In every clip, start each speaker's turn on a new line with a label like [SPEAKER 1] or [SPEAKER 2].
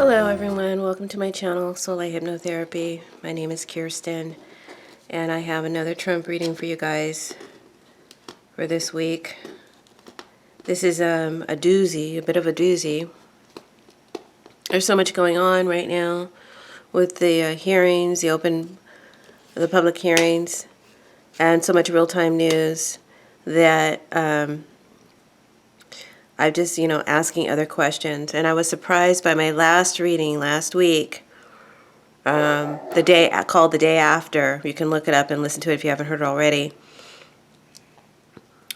[SPEAKER 1] Hello everyone, welcome to my channel, Soulight Hypnotherapy. My name is Kirsten, and I have another Trump reading for you guys for this week. This is a doozy, a bit of a doozy. There's so much going on right now with the hearings, the public hearings, and so much real-time news that I'm just, asking other questions. And I was surprised by my last reading last week, called The Day After. You can look it up and listen to it if you haven't heard it already.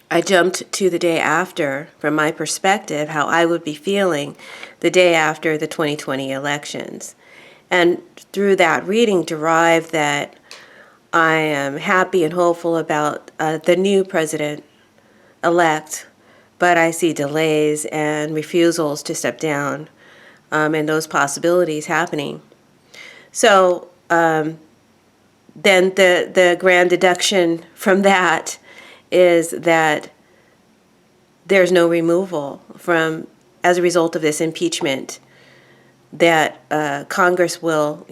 [SPEAKER 1] I jumped to the day after, from my perspective, how I would be feeling the day after the 2020 elections. And through that reading, derived that I am happy and hopeful about the new president-elect, but I see delays and refusals to step down, and those possibilities happening. So then the grand deduction from that is that there's no removal as a result of this impeachment, that Congress will,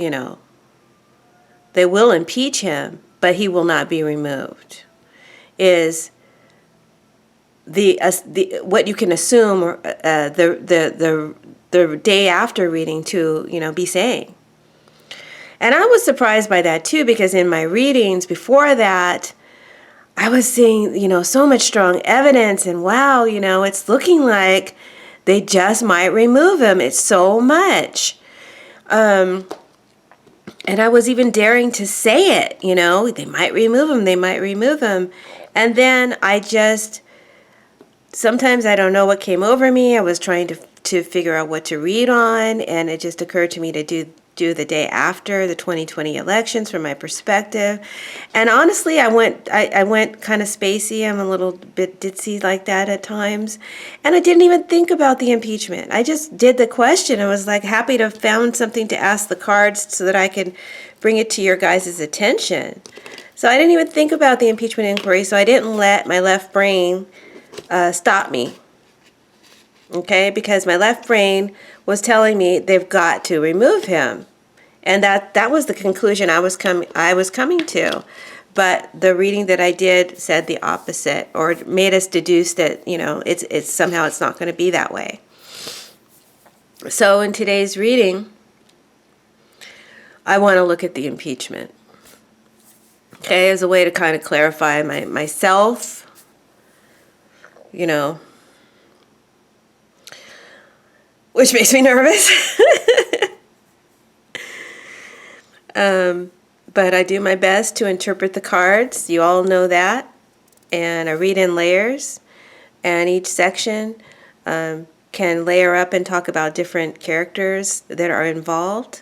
[SPEAKER 1] they will impeach him, but he will not be removed, is what you can assume the day after reading to be saying. And I was surprised by that too, because in my readings before that, I was seeing so much strong evidence, and wow, it's looking like they just might remove him. It's so much. And I was even daring to say it, they might remove him, they might remove him. And then sometimes I don't know what came over me. I was trying to figure out what to read on, and it just occurred to me to do the day after the 2020 elections from my perspective. And honestly, I went kind of spacey. I'm a little bit ditzy like that at times. And I didn't even think about the impeachment. I just did the question. I was like happy to have found something to ask the cards so that I could bring it to your guys' attention. So I didn't even think about the impeachment inquiry, so I didn't let my left brain stop me, okay? Because my left brain was telling me they've got to remove him, and that was the conclusion I was coming to. But the reading that I did said the opposite, or made us deduce that it's somehow it's not going to be that way. So in today's reading, I want to look at the impeachment, okay, as a way to kind of clarify myself. Which makes me nervous. But I do my best to interpret the cards. You all know that. And I read in layers. And each section can layer up and talk about different characters that are involved.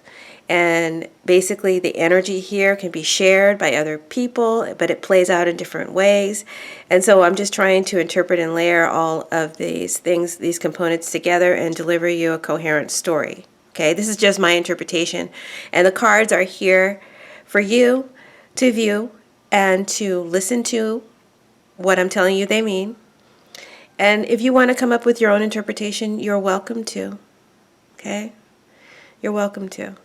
[SPEAKER 1] And basically the energy here can be shared by other people, but it plays out in different ways. And so I'm just trying to interpret and layer all of these things, these components together, and deliver you a coherent story. Okay, this is just my interpretation. And the cards are here for you to view and to listen to what I'm telling you they mean. And if you want to come up with your own interpretation, you're welcome to. Okay? You're welcome to.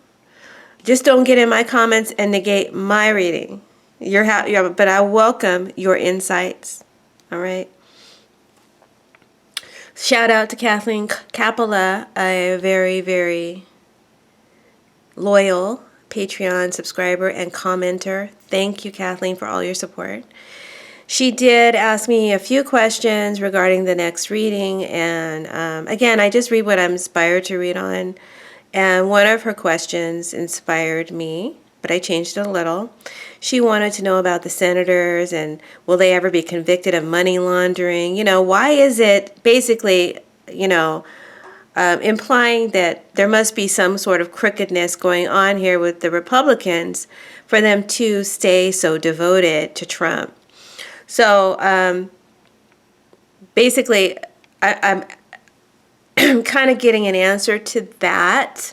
[SPEAKER 1] Just don't get in my comments and negate my reading. But I welcome your insights. All right. Shout out to Kathleen Capola, a very, very loyal Patreon subscriber and commenter. Thank you, Kathleen, for all your support. She did ask me a few questions regarding the next reading. And again, I just read what I'm inspired to read on. And one of her questions inspired me, but I changed it a little. She wanted to know about the senators and will they ever be convicted of money laundering? Why is it basically, implying that there must be some sort of crookedness going on here with the Republicans for them to stay so devoted to Trump? So basically, I'm kind of getting an answer to that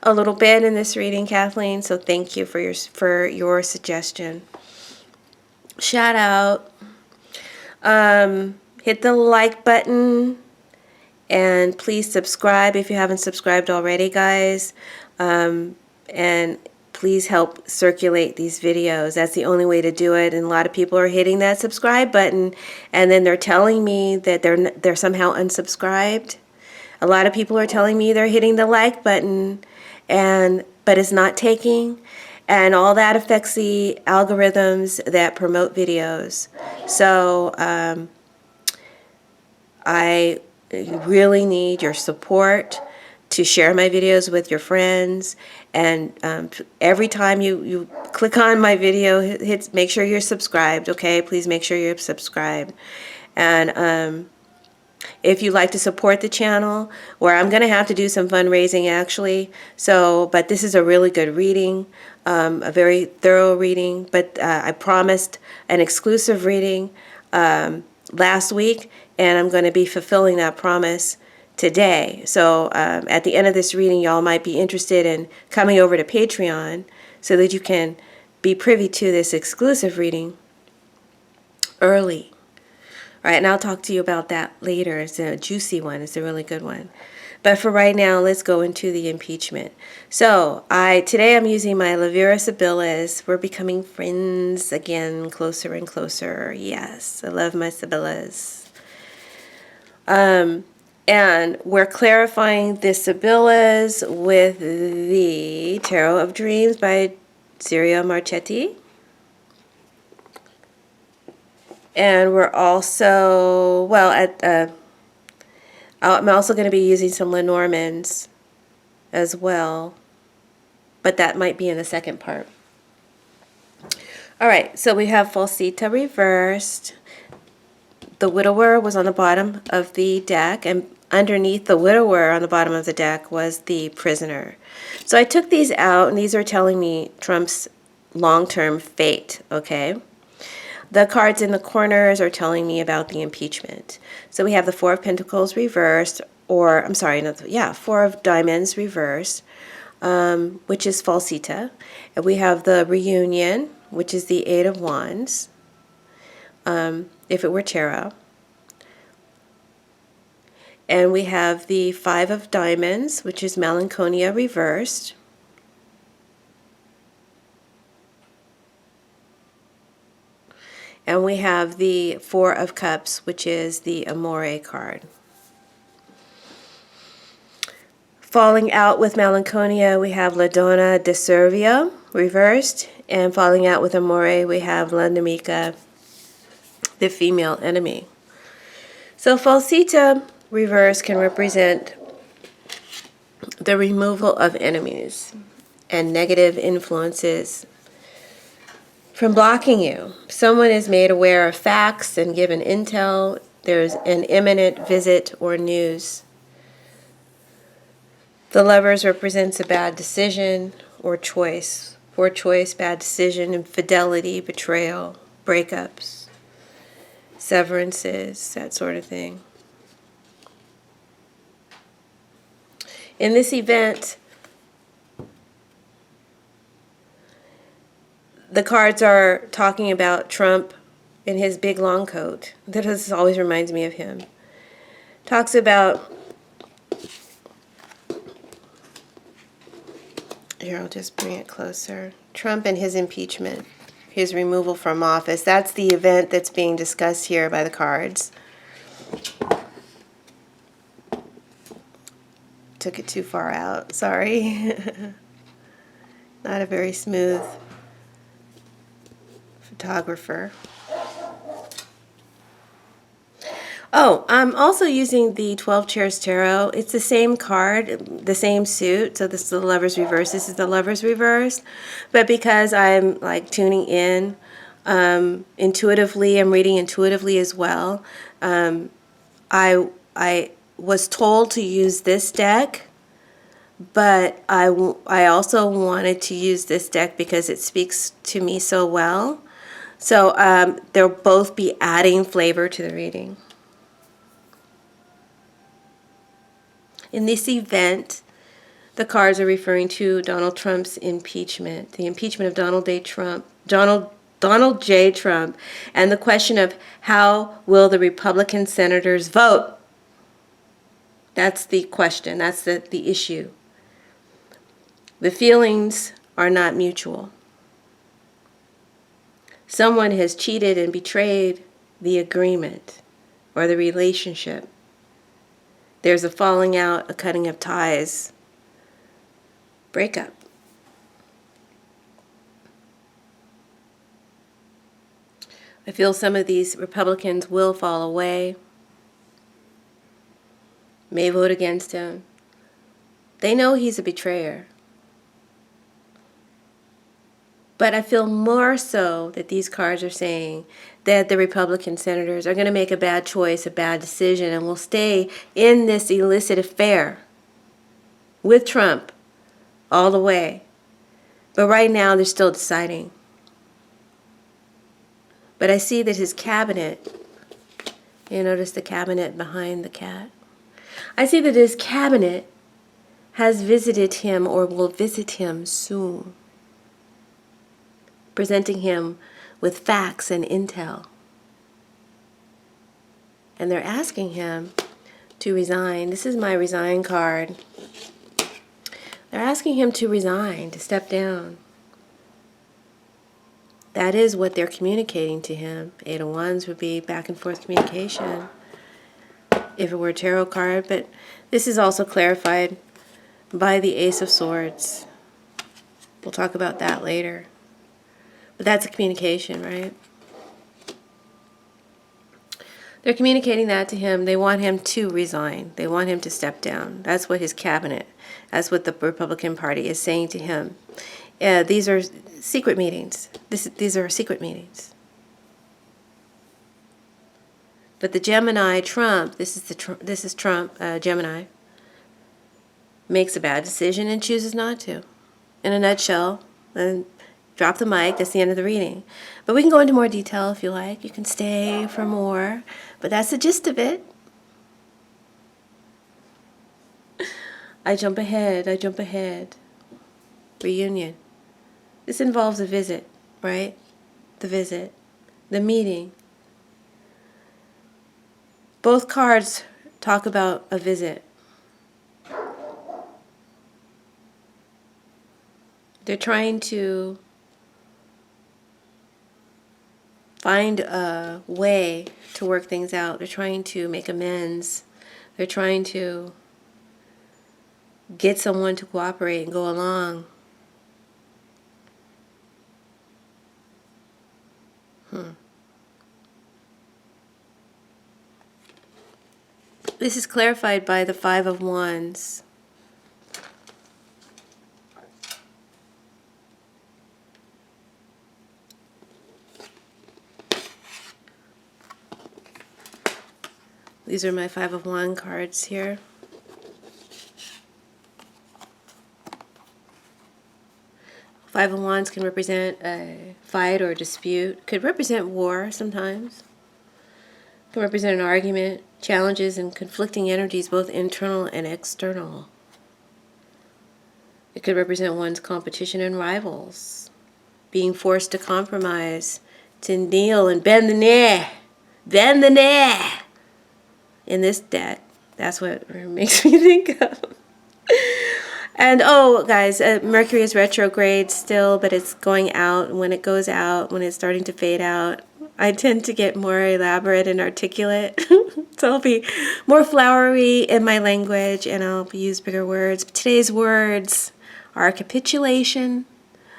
[SPEAKER 1] a little bit in this reading, Kathleen. So thank you for your suggestion. Shout out. Hit the like button And please subscribe if you haven't subscribed already, guys. And please help circulate these videos. That's the only way to do it. And a lot of people are hitting that subscribe button, and then they're telling me that they're somehow unsubscribed. A lot of people are telling me they're hitting the like button, but it's not taking. And all that affects the algorithms that promote videos. So I really need your support to share my videos with your friends. And every time you click on my video, make sure you're subscribed, okay? Please make sure you're subscribed. And if you'd like to support the channel, where I'm going to have to do some fundraising actually. But this is a really good reading, a very thorough reading. But I promised an exclusive reading last week, and I'm going to be fulfilling that promise today. So at the end of this reading, y'all might be interested in coming over to Patreon so that you can be privy to this exclusive reading early. All right, and I'll talk to you about that later. It's a juicy one. It's a really good one. But for right now, let's go into the impeachment. So today I'm using my Lavira Sibillas. We're becoming friends again, closer and closer. Yes, I love my Sibillas. And we're clarifying the Sibillas with the Tarot of Dreams by Sirio Marchetti. And we're also, I'm also going to be using some Lenormands as well, but that might be in the second part. All right, so we have Falsita reversed. The Widower was on the bottom of the deck, and underneath the Widower on the bottom of the deck was the Prisoner. So I took these out, and these are telling me Trump's long-term fate, okay? The cards in the corners are telling me about the impeachment. So we have the Four of Pentacles reversed, Four of Diamonds reversed, which is Falsita. And we have the Reunion, which is the Eight of Wands, if it were tarot. And we have the Five of Diamonds, which is Melancholia reversed. And we have the Four of Cups, which is the Amore card. Falling out with Melancholia, we have La Donna de Servia, reversed. And falling out with Amore, we have La Nemica, the female enemy. So Falsita, reversed, can represent the removal of enemies and negative influences from blocking you. Someone is made aware of facts and given intel. There's an imminent visit or news. The Lovers represents a bad decision or choice. Poor choice, bad decision, infidelity, betrayal, breakups, severances, that sort of thing. In this event, the cards are talking about Trump in his big long coat. This always reminds me of him. Talks about, here, I'll just bring it closer. Trump and his impeachment, his removal from office. That's the event that's being discussed here by the cards. Took it too far out, sorry. Not a very smooth photographer. Oh, I'm also using the 12 Chairs Tarot. It's the same card, the same suit. So this is the Lover's Reverse. This is the Lover's Reverse. But because I'm like tuning in intuitively, I'm reading intuitively as well. I was told to use this deck, but I also wanted to use this deck because it speaks to me so well. So they'll both be adding flavor to the reading. In this event, the cards are referring to Donald Trump's impeachment, the impeachment of Donald J. Trump, and the question of how will the Republican senators vote? That's the question. That's the issue. The feelings are not mutual. Someone has cheated and betrayed the agreement or the relationship. There's a falling out, a cutting of ties, breakup. I feel some of these Republicans will fall away, may vote against him. They know he's a betrayer. But I feel more so that these cards are saying that the Republican senators are going to make a bad choice, a bad decision, and will stay in this illicit affair with Trump all the way. But right now, they're still deciding. But I see that his cabinet, you notice the cabinet behind the cat? I see that his cabinet has visited him or will visit him soon, presenting him with facts and intel. And they're asking him to resign. This is my resign card. They're asking him to resign, to step down. That is what they're communicating to him. Eight of Wands would be back and forth communication if it were a tarot card. But this is also clarified by the Ace of Swords. We'll talk about that later. But that's a communication, right? They're communicating that to him. They want him to resign. They want him to step down. That's what his cabinet, that's what the Republican Party is saying to him. These are secret meetings. These are secret meetings. But the Gemini Trump, this is Trump, Gemini, makes a bad decision and chooses not to. In a nutshell, and drop the mic, that's the end of the reading. But we can go into more detail if you like. You can stay for more. But that's the gist of it. I jump ahead. Reunion. This involves a visit, right? The visit. The meeting. Both cards talk about a visit. They're trying to find a way to work things out. They're trying to make amends. They're trying to get someone to cooperate and go along. This is clarified by the Five of Wands. These are my Five of Wands cards here. Five of Wands can represent a fight or a dispute. Could represent war sometimes. Can represent an argument, challenges and conflicting energies, both internal and external. It could represent one's competition and rivals. Being forced to compromise, to kneel and bend the knee. Bend the knee. In this deck, that's what it makes me think of. And oh, guys, Mercury is retrograde still, but it's going out. And when it goes out, when it's starting to fade out, I tend to get more elaborate and articulate. So I'll be more flowery in my language, and I'll use bigger words. But today's words are capitulation,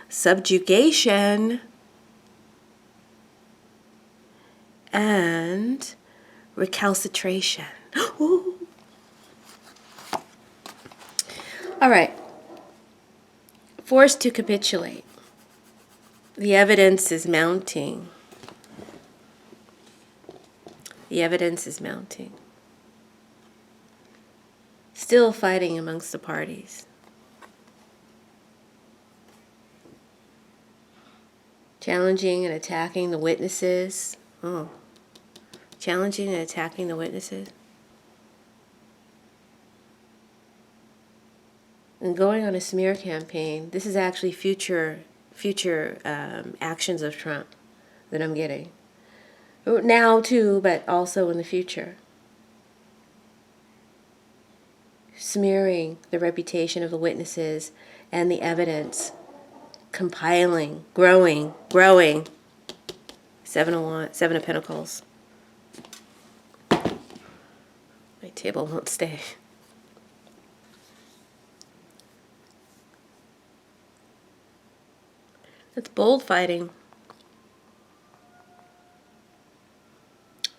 [SPEAKER 1] subjugation, and recalcitration. Ooh. All right. Forced to capitulate. The evidence is mounting. The evidence is mounting. Still fighting amongst the parties. Challenging and attacking the witnesses. Oh. Challenging and attacking the witnesses. And going on a smear campaign. This is actually future actions of Trump that I'm getting. Now too, but also in the future. smearing the reputation of the witnesses and the evidence, compiling, growing. Seven of Pentacles. My table won't stay. That's bold fighting.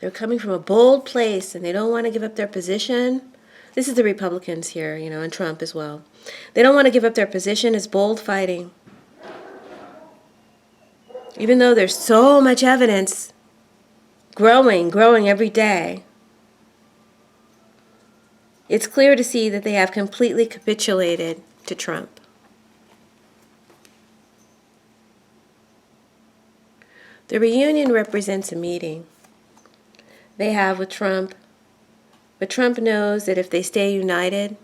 [SPEAKER 1] They're coming from a bold place and they don't want to give up their position. This is the Republicans here, and Trump as well. They don't want to give up their position. It's bold fighting. Even though there's so much evidence growing every day, it's clear to see that they have completely capitulated to Trump. The reunion represents a meeting they have with Trump, but Trump knows that if they stay united,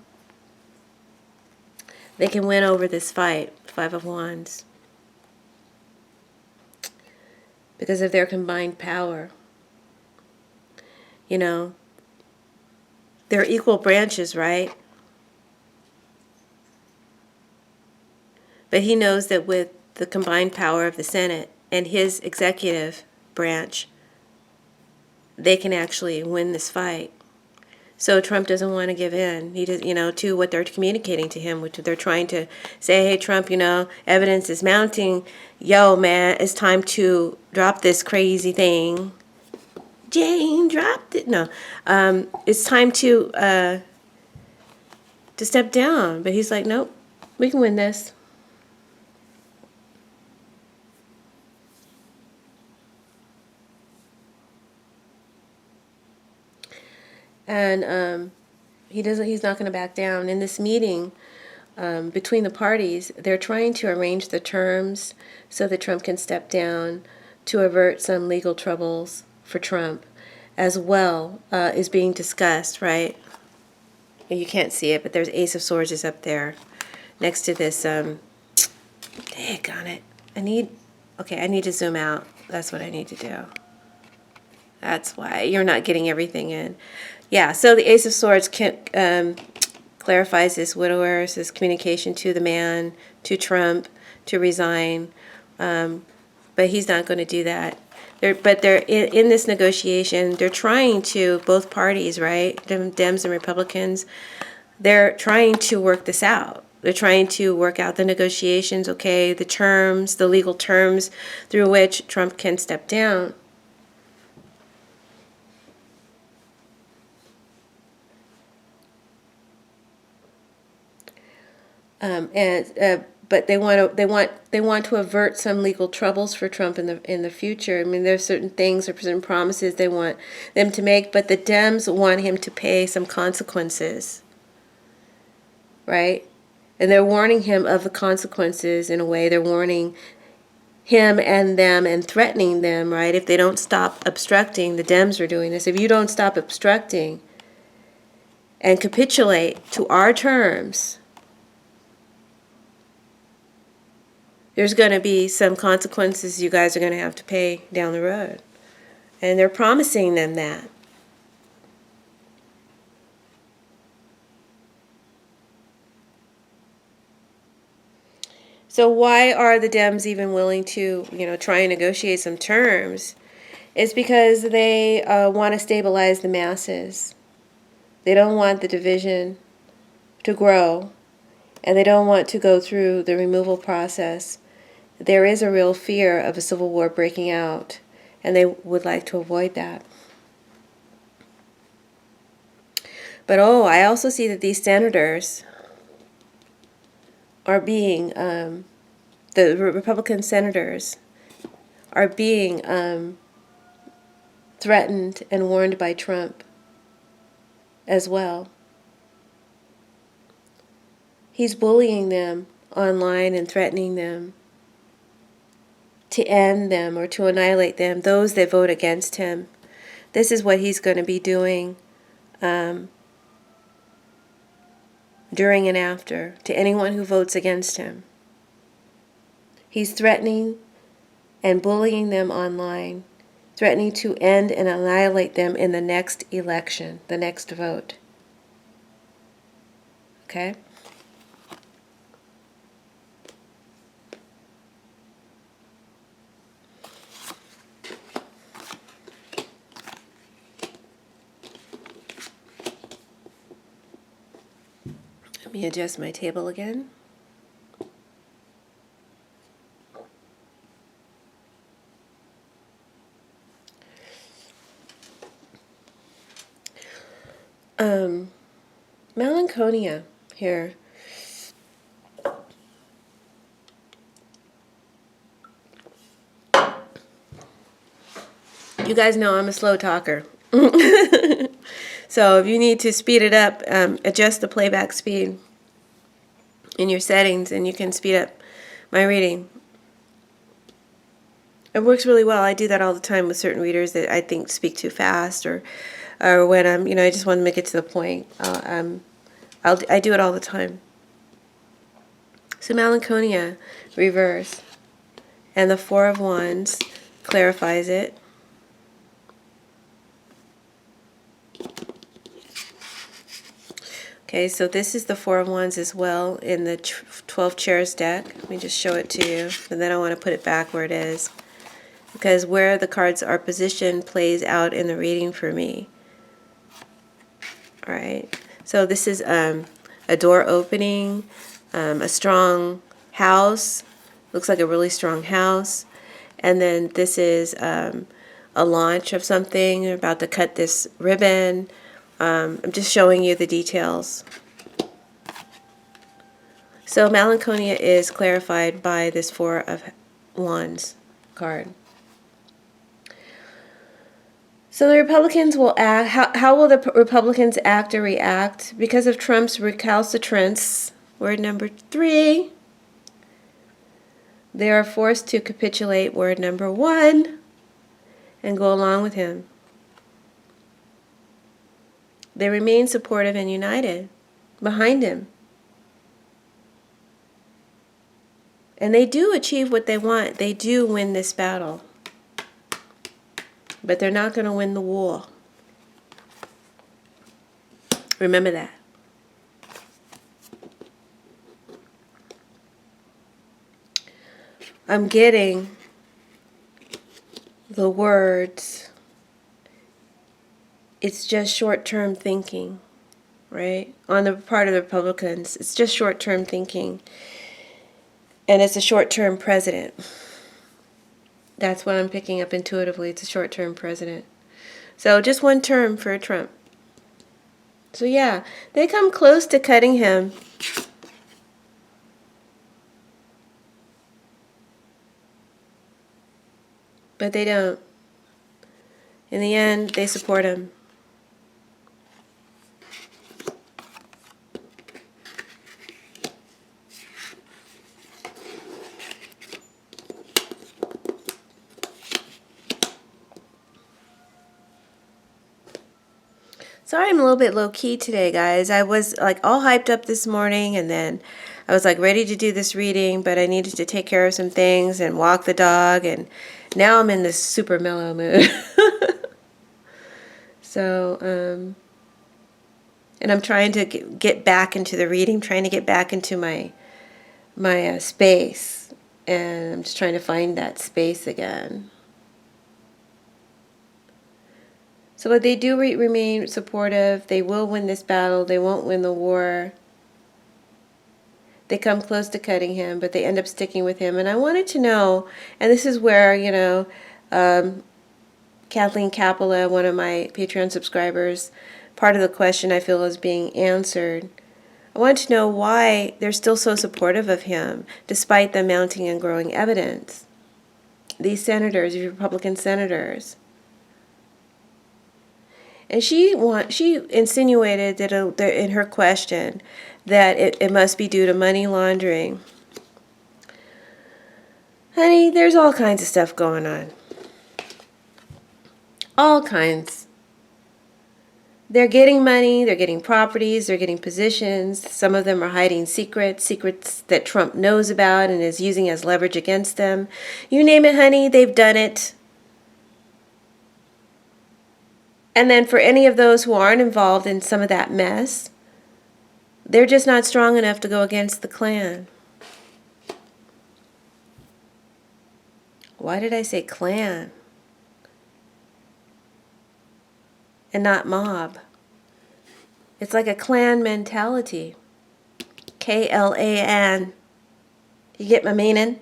[SPEAKER 1] they can win over this fight, 5 of Wands, because of their combined power. They're equal branches, right? But he knows that with the combined power of the Senate and his executive branch, they can actually win this fight. So Trump doesn't want to give in. He does, to what they're communicating to him, which they're trying to say, hey, Trump, evidence is mounting. Yo, man, it's time to drop this crazy thing. Jane dropped it. No, it's time to step down. But he's like, nope, we can win this. And he's not going to back down. In this meeting between the parties, they're trying to arrange the terms so that Trump can step down to avert some legal troubles for Trump, as well is being discussed, right? You can't see it, but there's Ace of Swords is up there next to this. Daggone it. I need to zoom out. That's what I need to do. That's why you're not getting everything in. Yeah, so the Ace of Swords clarifies this widower's this communication to the man, to Trump, to resign. But he's not going to do that. They're in this negotiation. They're trying to, both parties, right, Dems and Republicans, they're trying to work this out. They're trying to work out the negotiations, okay, the terms, the legal terms through which Trump can step down. But they want to avert some legal troubles for Trump in the future. I mean, there's certain things or certain promises they want them to make, but the Dems want him to pay some consequences, right? And they're warning him of the consequences in a way. They're warning him and them and threatening them, right? If they don't stop obstructing, the Dems are doing this. If you don't stop obstructing and capitulate to our terms, there's going to be some consequences you guys are going to have to pay down the road. And they're promising them that. So why are the Dems even willing to, try and negotiate some terms? It's because they want to stabilize the masses. They don't want the division to grow, and they don't want to go through the removal process. There is a real fear of a civil war breaking out, and they would like to avoid that. But I also see that these senators are being, the Republican senators are being threatened and warned by Trump as well. He's bullying them online and threatening them to end them or to annihilate them, those that vote against him. This is what he's going to be doing during and after to anyone who votes against him. He's threatening and bullying them online, threatening to end and annihilate them in the next election, the next vote. Okay? Let me adjust my table again. Melancholia here. You guys know I'm a slow talker. So if you need to speed it up, adjust the playback speed in your settings and you can speed up my reading. It works really well. I do that all the time with certain readers that I think speak too fast, or when I'm, I just want to make it to the point. I do it all the time. So Melancholia, reverse, and the Four of Wands clarifies it. Okay, so this is the Four of Wands as well in the 12 Chairs deck. Let me just show it to you, and then I want to put it back where it is, because where the cards are positioned plays out in the reading for me. All right, so this is a door opening, a strong house, looks like a really strong house, and then this is a launch of something. You're about to cut this ribbon. I'm just showing you the details. So Melancholia is clarified by this Four of Wands card. So the Republicans will act. How will the Republicans act or react? Because of Trump's recalcitrance, word number 3, they are forced to capitulate, word number 1, and go along with him. They remain supportive and united behind him. And they do achieve what they want. They do win this battle. But they're not going to win the war. Remember that. I'm getting the words, it's just short-term thinking, right? On the part of the Republicans, it's just short-term thinking. And it's a short-term president. That's what I'm picking up intuitively. It's a short-term president. So just one term for Trump. So yeah, they come close to cutting him. But they don't. In the end, they support him. Sorry I'm a little bit low-key today, guys. I was like all hyped up this morning, and then I was like ready to do this reading, but I needed to take care of some things and walk the dog, and now I'm in this super mellow mood. So, and I'm trying to get back into the reading, trying to get back into my space, and I'm just trying to find that space again. So but they do remain supportive. They will win this battle. They won't win the war. They come close to cutting him, but they end up sticking with him. And I wanted to know, and this is where, Kathleen Capella, one of my Patreon subscribers, part of the question I feel is being answered. I want to know why they're still so supportive of him, despite the mounting and growing evidence. These senators, these Republican senators. And she insinuated that in her question that it must be due to money laundering. Honey, there's all kinds of stuff going on. All kinds. They're getting money, they're getting properties, they're getting positions. Some of them are hiding secrets that Trump knows about and is using as leverage against them. You name it, honey, they've done it. And then for any of those who aren't involved in some of that mess, They're just not strong enough to go against the clan. Why did I say clan and not mob? It's like a clan mentality. Klan. You get my meaning?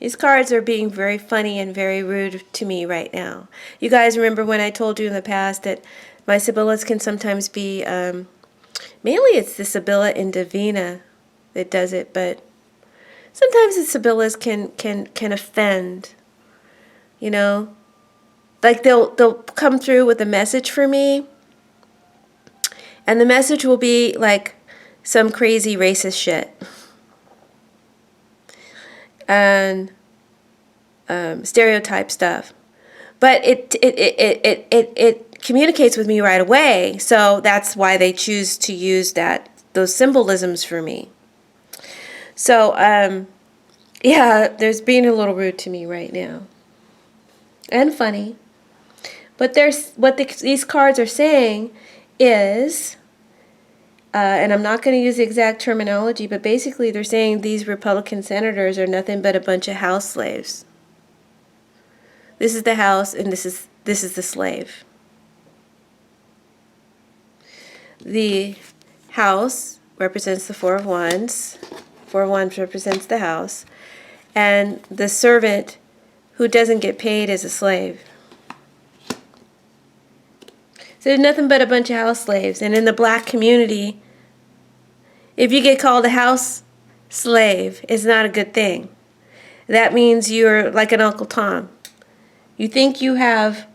[SPEAKER 1] These cards are being very funny and very rude to me right now. You guys remember when I told you in the past that my Sibyllas can sometimes be, mainly it's the Sibylla in Divina that does it, but sometimes the Sibyllas can offend, you know? Like they'll come through with a message for me, and the message will be like some crazy racist shit. And stereotype stuff, but it communicates with me right away. So that's why they choose to use those symbolisms for me. So yeah, there's being a little rude to me right now, and funny. But these cards are saying is. And I'm not going to use the exact terminology, but basically they're saying these Republican senators are nothing but a bunch of house slaves. This is the house, and this is the slave. The house represents the Four of Wands. Four of Wands represents the house, and the servant who doesn't get paid is a slave. So there's nothing but a bunch of house slaves. And in the black community, if you get called a house slave, it's not a good thing. That means you're like an Uncle Tom. You think you have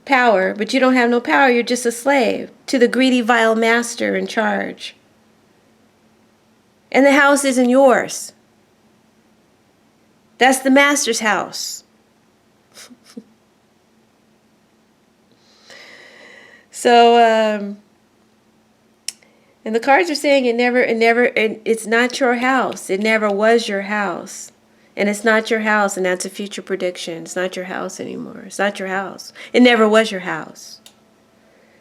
[SPEAKER 1] power, but you don't have no power. You're just a slave to the greedy, vile master in charge. And the house isn't yours. That's the master's house. So, and the cards are saying it's not your house. It never was your house. And it's not your house, and that's a future prediction. It's not your house anymore. It's not your house. It never was your house.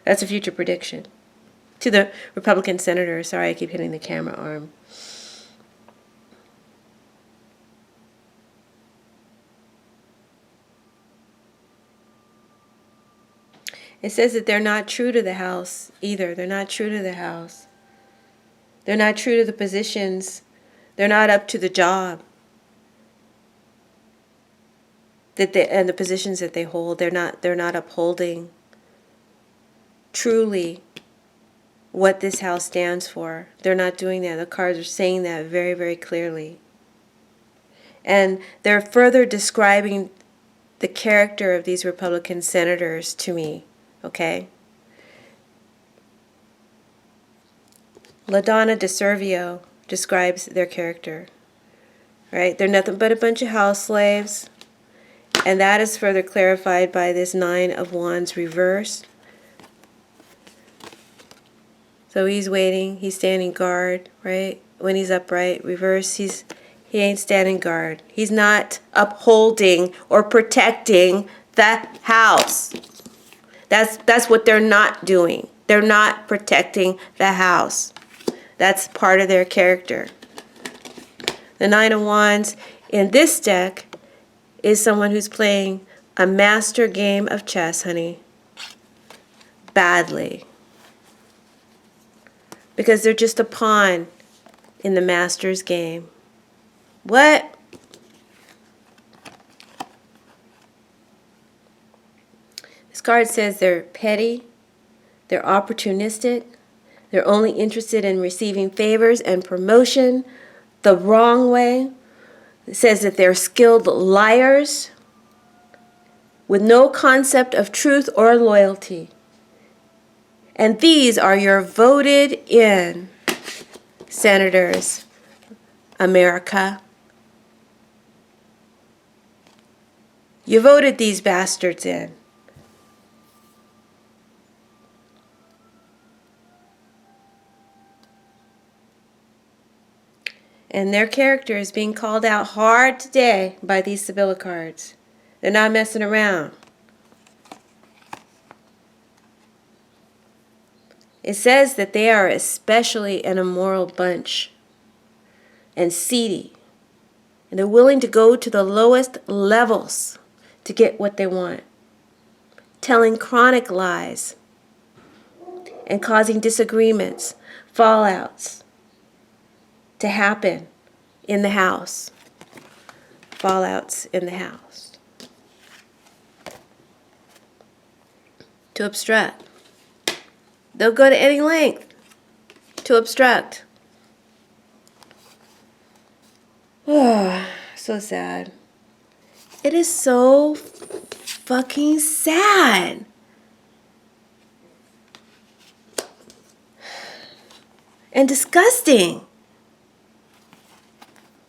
[SPEAKER 1] That's a future prediction. To the Republican senator, sorry I keep hitting the camera arm. It says that they're not true to the house either. They're not true to the house. They're not true to the positions. They're not up to the job and the positions that they hold. They're not upholding truly what this house stands for. They're not doing that. The cards are saying that very, very clearly. And they're further describing the character of these Republican senators to me. Okay? LaDonna DeServio describes their character. Right? They're nothing but a bunch of house slaves. And that is further clarified by this Nine of Wands reversed. So he's waiting. He's standing guard, right? When he's upright, reverse, he ain't standing guard. He's not upholding or protecting the house. That's what they're not doing. They're not protecting the house. That's part of their character. The Nine of Wands in this deck is someone who's playing a master game of chess, honey. Badly. Because they're just a pawn in the master's game. What? This card says they're petty, they're opportunistic, they're only interested in receiving favors and promotion the wrong way. It says that they're skilled liars with no concept of truth or loyalty. And these are your voted in senators, America. You voted these bastards in. And their character is being called out hard today by these Sibylla cards. They're not messing around. It says that they are especially an immoral bunch and seedy. And they're willing to go to the lowest levels to get what they want. Telling chronic lies and causing disagreements, fallouts to happen in the house. Fallouts in the house. To obstruct. They'll go to any length to obstruct. Oh, so sad. It is so fucking sad. And disgusting.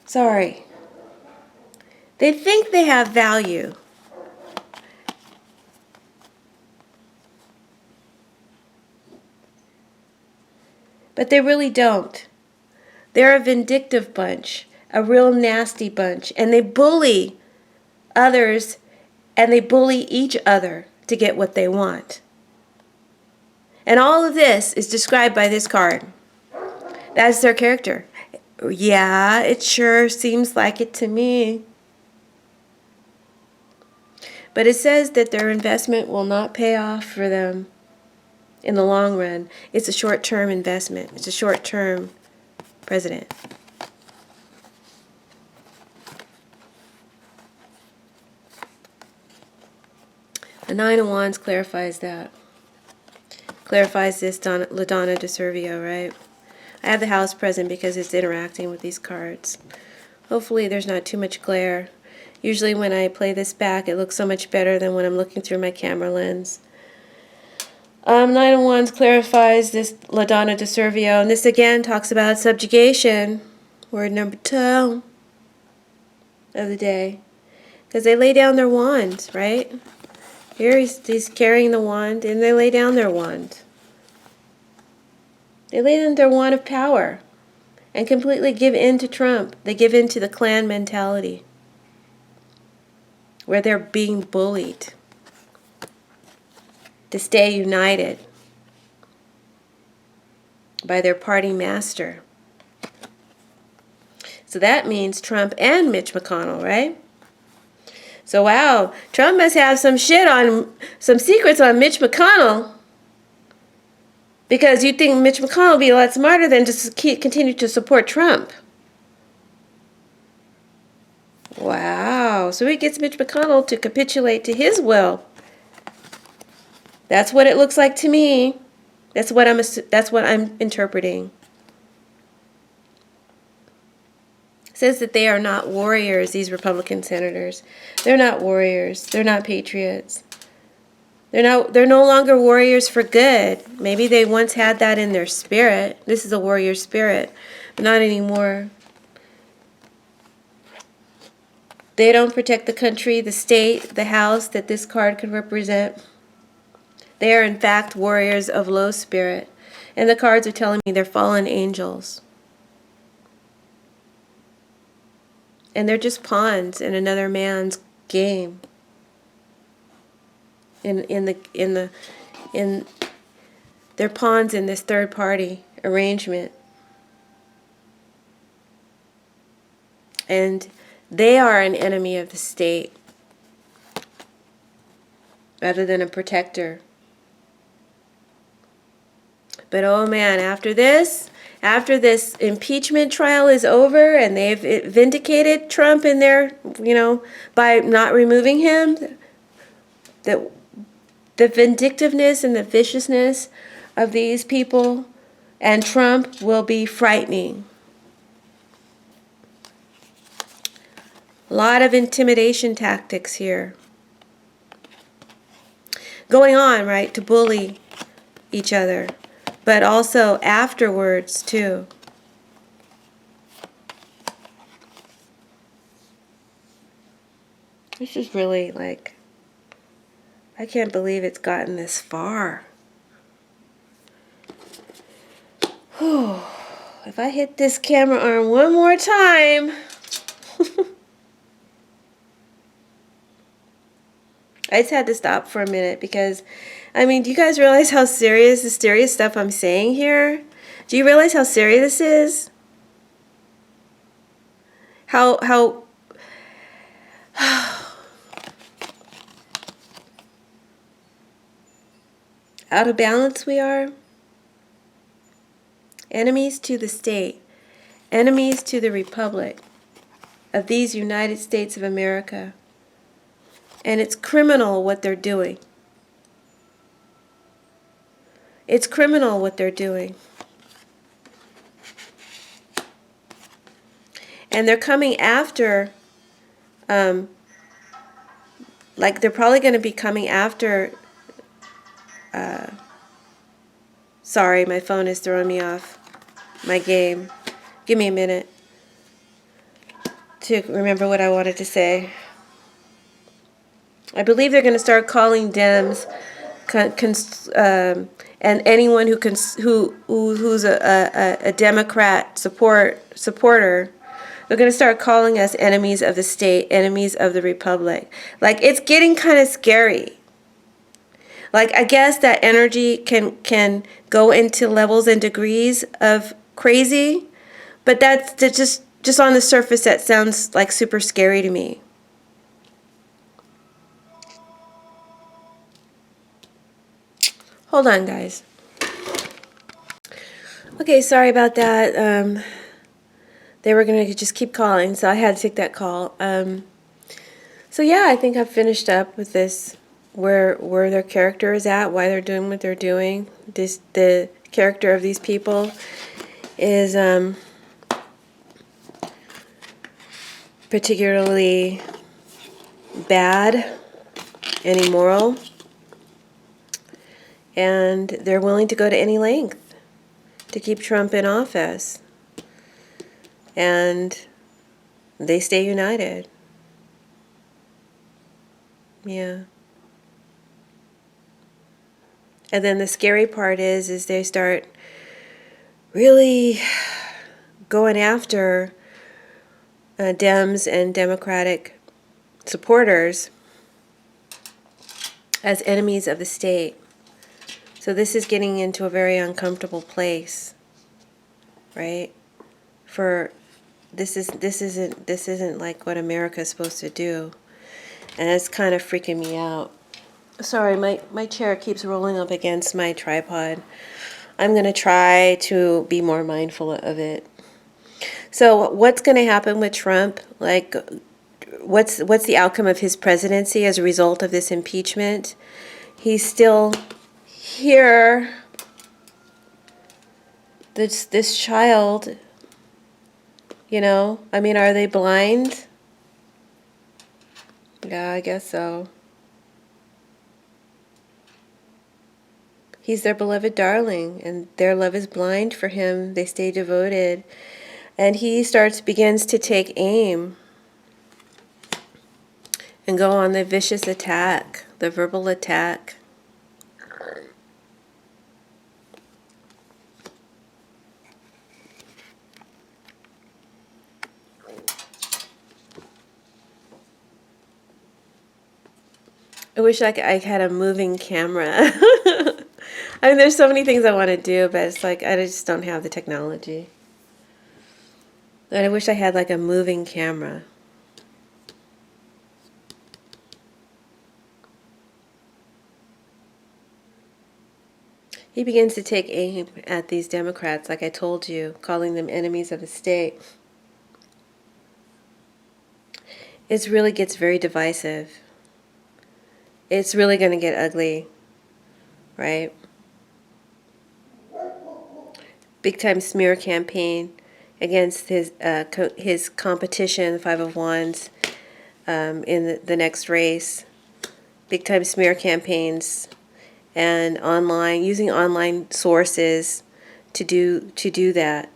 [SPEAKER 1] Sorry. They think they have value. But they really don't. They're a vindictive bunch, a real nasty bunch, and they bully others and they bully each other to get what they want. And all of this is described by this card. That's their character. Yeah, it sure seems like it to me. But it says that their investment will not pay off for them in the long run. It's a short-term investment. It's a short-term president. The Nine of Wands clarifies that. Clarifies this LaDonna DeServio, right? I have the house present because it's interacting with these cards. Hopefully there's not too much glare. Usually when I play this back, it looks so much better than when I'm looking through my camera lens. Nine of Wands clarifies this LaDonna DeServio, and this again talks about subjugation. Word number 2 of the day. Because they lay down their wands, right? Here he's carrying the wand, and they lay down their wand. They lay down their wand of power and completely give in to Trump. They give in to the clan mentality where they're being bullied to stay united by their party master. So that means Trump and Mitch McConnell, right? So wow, Trump must have some secrets on Mitch McConnell, because you'd think Mitch McConnell would be a lot smarter than just continue to support Trump. Wow, so he gets Mitch McConnell to capitulate to his will. That's what it looks like to me. That's what I'm interpreting. It says that they are not warriors, these Republican senators. They're not warriors. They're not patriots. They're no longer warriors for good. Maybe they once had that in their spirit. This is a warrior spirit, but not anymore. They don't protect the country, the state, the house that this card could represent. They are, in fact, warriors of low spirit. And the cards are telling me they're fallen angels. And they're just pawns in another man's game. They're pawns in this third party arrangement. And they are an enemy of the state rather than a protector. But oh man, after this impeachment trial is over and they've vindicated Trump in their, by not removing him, the vindictiveness and the viciousness of these people and Trump will be frightening. A lot of intimidation tactics here going on, right, to bully each other, but also afterwards too. This is really like, I can't believe it's gotten this far. Whew. If I hit this camera arm one more time, I just had to stop for a minute because I mean, do you guys realize how serious the serious stuff I'm saying here? Do you realize how serious this is? How out of balance we are? Enemies to the state, enemies to the Republic of these United States of America. And it's criminal what they're doing. It's criminal what they're doing. And they're coming after, like they're probably going to be coming after, sorry, my phone is throwing me off my game. Give me a minute to remember what I wanted to say. I believe they're going to start calling Dems and anyone who's a Democrat supporter. They're going to start calling us enemies of the state, enemies of the Republic. Like, it's getting kind of scary. Like, I guess that energy can go into levels and degrees of crazy, but that's just on the surface that sounds like super scary to me. Hold on, guys. Okay, sorry about that. They were going to just keep calling, so I had to take that call. So yeah, I think I've finished up with this, where their character is at, why they're doing what they're doing. The character of these people is particularly bad and immoral, and they're willing to go to any length to keep Trump in office. And they stay united. Yeah. And then the scary part is they start really going after Dems and Democratic supporters as enemies of the state. So this is getting into a very uncomfortable place, right? This isn't like what America is supposed to do, and it's kind of freaking me out. Sorry, my chair keeps rolling up against my tripod. I'm gonna try to be more mindful of it. So what's gonna happen with Trump? Like, what's the outcome of his presidency as a result of this impeachment? He's still here. This child, you know, I mean, are they blind? Yeah, I guess so. He's their beloved darling, and their love is blind for him. They stay devoted. And he begins to take aim and go on the vicious attack, the verbal attack. I wish I had a moving camera. I mean, there's so many things I want to do, but it's like I just don't have the technology. And I wish I had like a moving camera. He begins to take aim at these Democrats, like I told you, calling them enemies of the state. It really gets very divisive. It's really going to get ugly, right? Big time smear campaign against his competition, the Five of Wands, in the next race. Big time smear campaigns and using online sources to do that.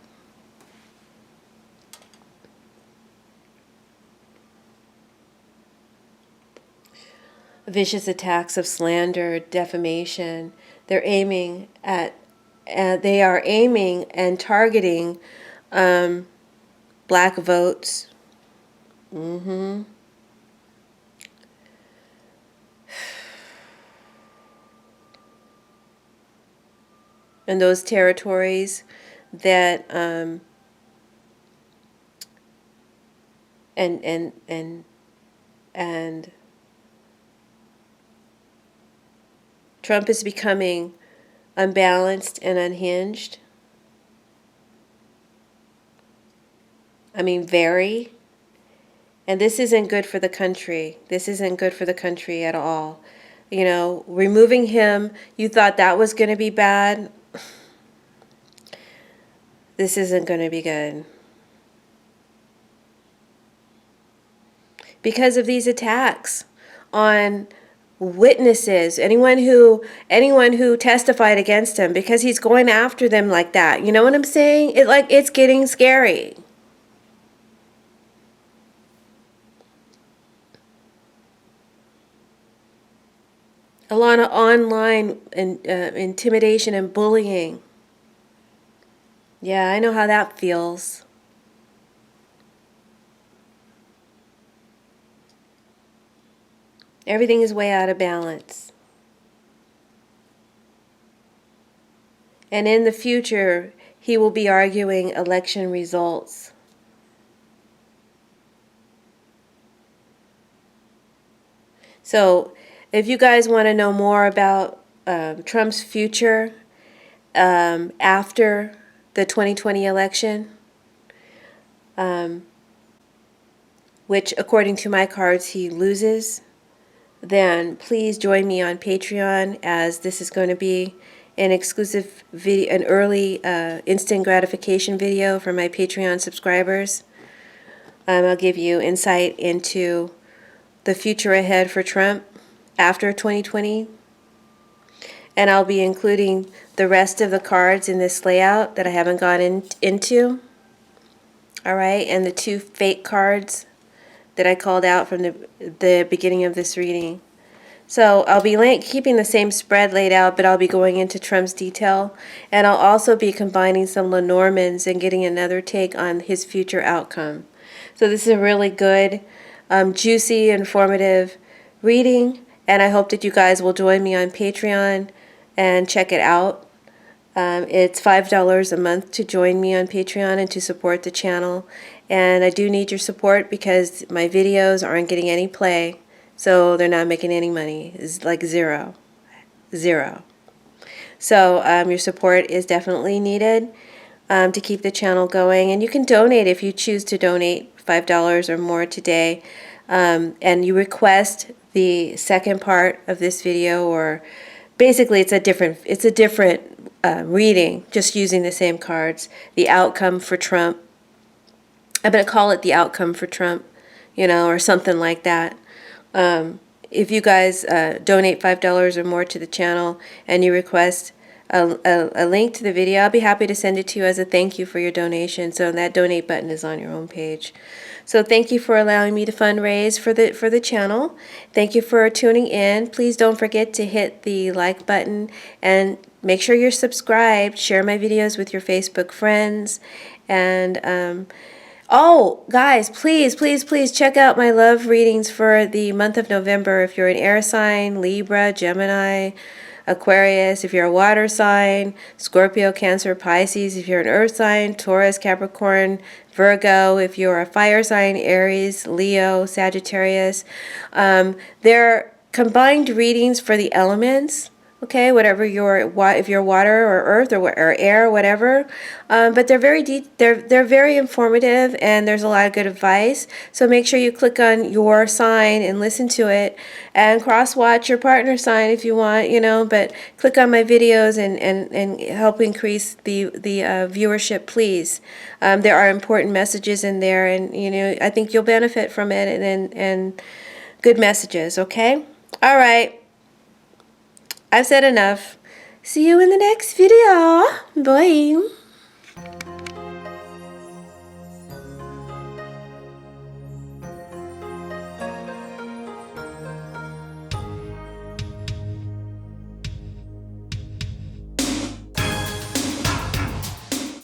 [SPEAKER 1] Vicious attacks of slander, defamation. They are aiming and targeting black votes. and those territories that and and and and Trump is becoming unbalanced and unhinged. I mean, very. And this isn't good for the country. This isn't good for the country at all. You know, removing him, you thought that was going to be bad. This isn't going to be good. Because of these attacks on witnesses, anyone who testified against him, because he's going after them like that. You know what I'm saying? It's getting scary. A lot of online intimidation and bullying. Yeah, I know how that feels. Everything is way out of balance. And in the future, he will be arguing election results. So, if you guys want to know more about Trump's future after the 2020 election, which according to my cards he loses, then please join me on Patreon, as this is going to be an exclusive video, an early instant gratification video for my Patreon subscribers. I'll give you insight into the future ahead for Trump after 2020. And I'll be including the rest of the cards in this layout that I haven't gone into. All right, and the 2 fake cards that I called out from the beginning of this reading. So I'll be keeping the same spread laid out, but I'll be going into Trump's detail. And I'll also be combining some Lenormands and getting another take on his future outcome. So this is a really good, juicy, informative reading. And I hope that you guys will join me on Patreon and check it out. It's $5 a month to join me on Patreon and to support the channel. And I do need your support because my videos aren't getting any play. So they're not making any money. It's like zero. So your support is definitely needed to keep the channel going. And you can donate if you choose to donate $5 or more today. And you request the second part of this video, or basically it's a different reading, just using the same cards. The outcome for Trump. I'm going to call it the outcome for Trump, or something like that. If you guys donate $5 or more to the channel and you request a link to the video, I'll be happy to send it to you as a thank you for your donation. So that donate button is on your own page. So thank you for allowing me to fundraise for the channel. Thank you for tuning in. Please don't forget to hit the like button and make sure you're subscribed. Share my videos with your Facebook friends. And oh, guys, please check out my love readings for the month of November. If you're an air sign, Libra, Gemini, Aquarius, if you're a water sign, Scorpio, Cancer, Pisces, if you're an earth sign, Taurus, Capricorn, Virgo, if you're a fire sign, Aries, Leo, Sagittarius. They're combined readings for the elements. Okay, whatever if you're water or earth or air, whatever, but they're very deep. They're very informative, and there's a lot of good advice. So make sure you click on your sign and listen to it, and cross watch your partner sign if you want, But click on my videos and help increase the viewership, please. There are important messages in there, and I think you'll benefit from it, and good messages. Okay, all right. I've said enough. See you in the next video. Bye.